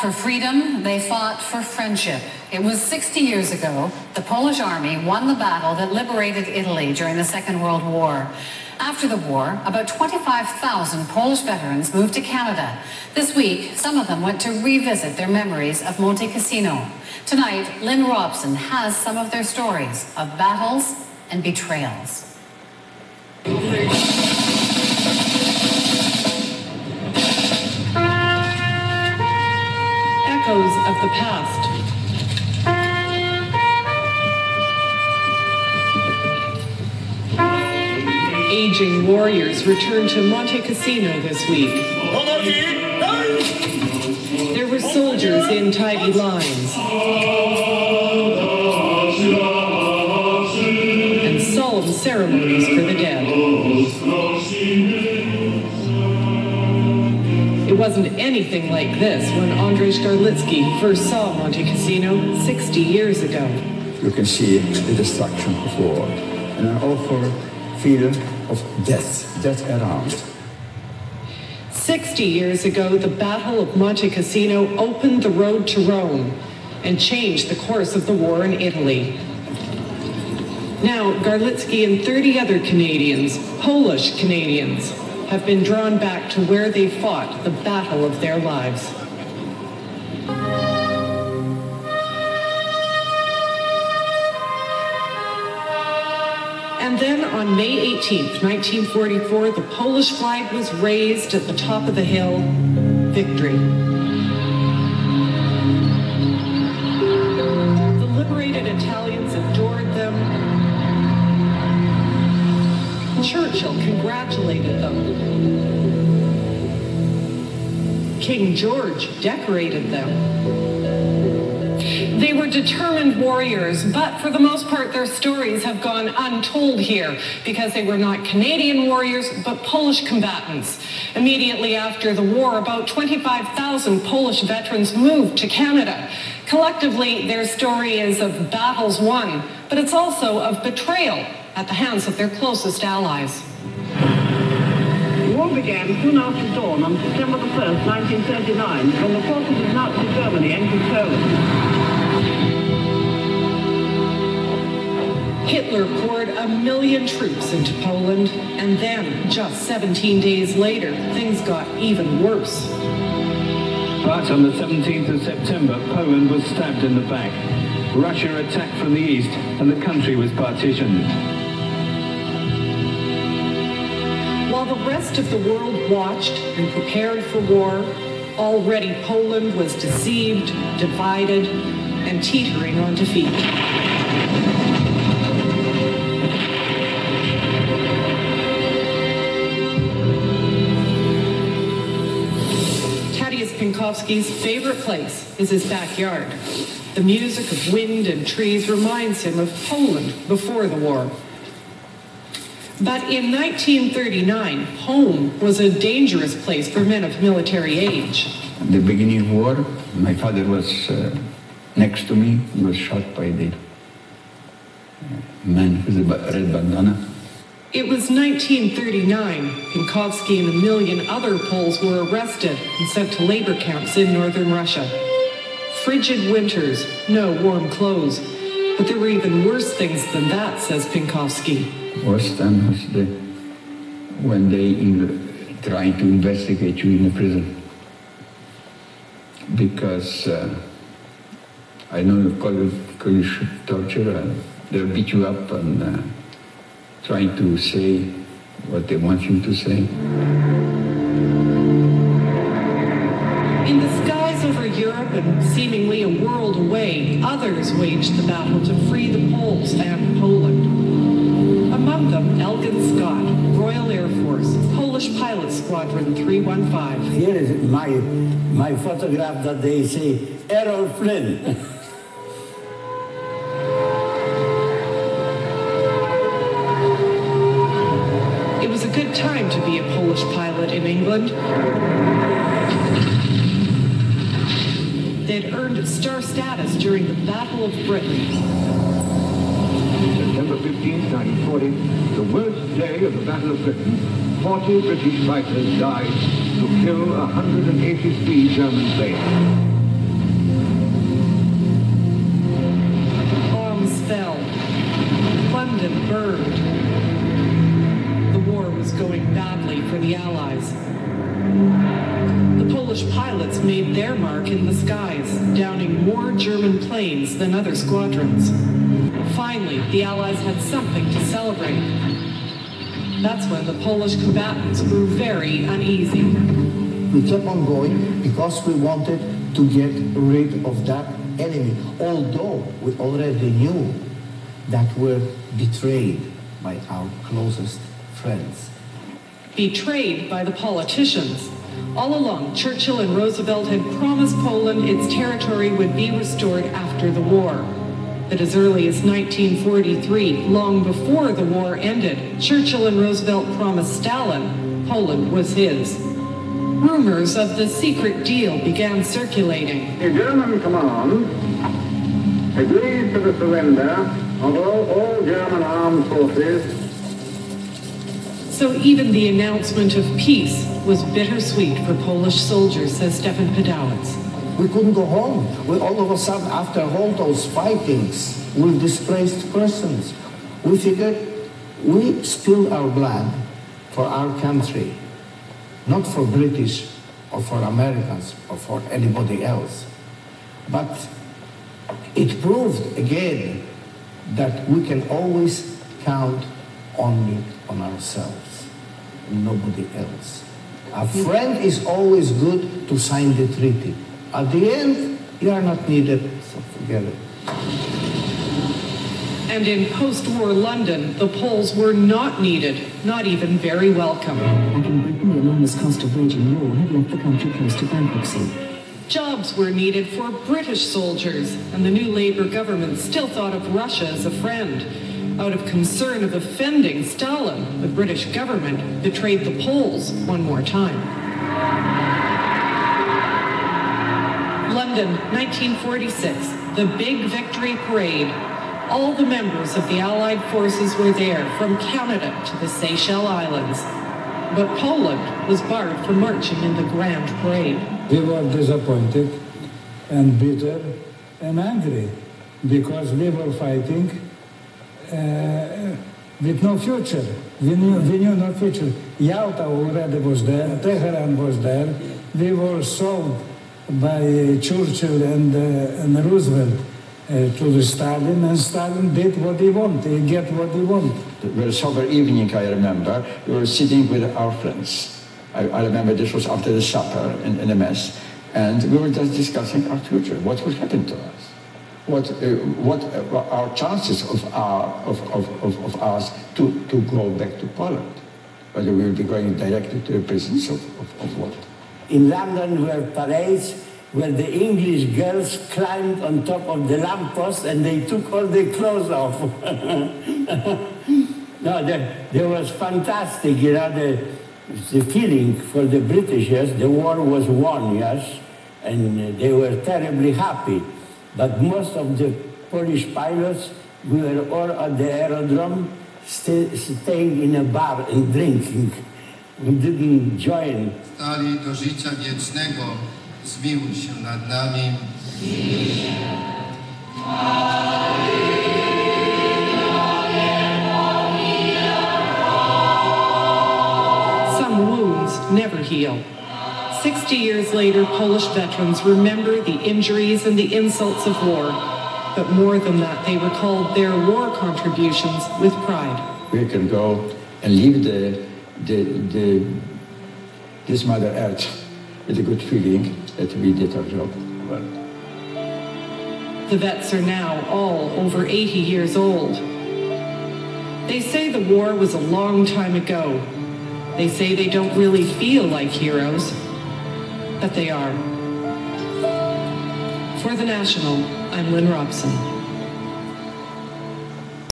for freedom, they fought for friendship. It was 60 years ago, the Polish army won the battle that liberated Italy during the Second World War. After the war, about 25,000 Polish veterans moved to Canada. This week, some of them went to revisit their memories of Monte Cassino. Tonight, Lynn Robson has some of their stories of battles and betrayals. Echoes of the past. Aging warriors returned to Monte Cassino this week. There were soldiers in tidy lines and solemn ceremonies for the dead. It wasn't anything like this when Andrzej Garlitsky first saw Monte Cassino 60 years ago. You can see the destruction of war and an awful feeling of death around. 60 years ago, the Battle of Monte Cassino opened the road to Rome and changed the course of the war in Italy. Now, Garlitsky and 30 other Canadians, Polish Canadians, have been drawn back to where they fought the battle of their lives. And then on May 18th, 1944, the Polish flag was raised at the top of the hill. Victory. The liberated Italians adored them. Churchill congratulated them. King George decorated them. They were determined warriors, but for the most part, their stories have gone untold here because they were not Canadian warriors, but Polish combatants. Immediately after the war, about 25,000 Polish veterans moved to Canada. Collectively, their story is of battles won, but it's also of betrayal at the hands of their closest allies. The war began soon after dawn on September the 1st, 1939, when the forces of Nazi Germany entered Poland. Hitler poured 1 million troops into Poland, and then, just 17 days later, things got even worse. But on the 17th of September, Poland was stabbed in the back. Russia attacked from the east, and the country was partitioned. While the rest of the world watched and prepared for war, already Poland was deceived, divided, and teetering on defeat. Pinkowski's favorite place is his backyard. The music of wind and trees reminds him of Poland before the war. But in 1939, home was a dangerous place for men of military age. At the beginning of war, my father was next to me. He was shot by the man with the red bandana. It was 1939. Pinkowski and 1 million other Poles were arrested and sent to labor camps in northern Russia. Frigid winters, no warm clothes. But there were even worse things than that, says Pinkowski. Worst time was when they tried to investigate you in the prison. Because I know you call it torture, they'll beat you up and trying to say what they want you to say. In the skies over Europe and seemingly a world away, others waged the battle to free the Poles and Poland. Among them, Elgin Scott, Royal Air Force, Polish Pilot Squadron 315. Here is my photograph that they say, Errol Flynn. It was a good time to be a Polish pilot in England. They'd earned star status during the Battle of Britain. September 15, 1940, the worst day of the Battle of Britain, 40 British fighters died to kill 183 German planes. London burned. The war was going badly for the Allies. The Polish pilots made their mark in the skies, downing more German planes than other squadrons. Finally, the Allies had something to celebrate. That's when the Polish combatants grew very uneasy. We kept on going because we wanted to get rid of that enemy, although we already knew that we're betrayed by our closest friends. Betrayed by the politicians. All along, Churchill and Roosevelt had promised Poland its territory would be restored after the war. But as early as 1943, long before the war ended, Churchill and Roosevelt promised Stalin Poland was his. Rumors of the secret deal began circulating. The German command agreed to the surrender of all German armed forces. So even the announcement of peace was bittersweet for Polish soldiers, says Stefan Pedowitz. We couldn't go home. We all of a sudden, after all those fightings with displaced persons, we figured we spilled our blood for our country, not for British or for Americans or for anybody else. But it proved again that we can always count only on ourselves, nobody else. A friend is always good to sign the treaty. At the end, you are not needed, so forget it. And in post-war London, the Poles were not needed, not even very welcome. And in Britain, the enormous cost of waging war had left the country close to bankruptcy. Jobs were needed for British soldiers, and the new Labour government still thought of Russia as a friend. Out of concern of offending Stalin, the British government betrayed the Poles one more time. London, 1946, the big victory parade. All the members of the Allied forces were there, from Canada to the Seychelles Islands. But Poland was barred from marching in the grand parade. We were disappointed and bitter and angry because we were fighting with no future. We knew no future. Yalta already was there, Tehran was there. We were sold by Churchill and Roosevelt to the Stalin, and Stalin did what he wanted, he get what he wanted. It was a sober evening, I remember. We were sitting with our friends. I remember this was after the supper in a mess, and we were just discussing our future, what would happen to us, what are our chances of us to go back to Poland, whether we will be going directly to the prisons of what. In London were parades where the English girls climbed on top of the lamppost and they took all their clothes off. No, there was fantastic, you know, the feeling for the Britishers. The war was won, yes, and they were terribly happy. But most of the Polish pilots, we were all at the aerodrome, staying in a bar and drinking. We didn't join. Stali do życia wiecznego, zmiłuj się nad nami. Some wounds never heal. 60 years later, Polish veterans remember the injuries and the insults of war. But more than that, they recalled their war contributions with pride. We can go and leave this Mother Earth with a good feeling that we did our job well. The vets are now all over 80 years old. They say the war was a long time ago. They say they don't really feel like heroes, but they are. For The National, I'm Lynn Robson.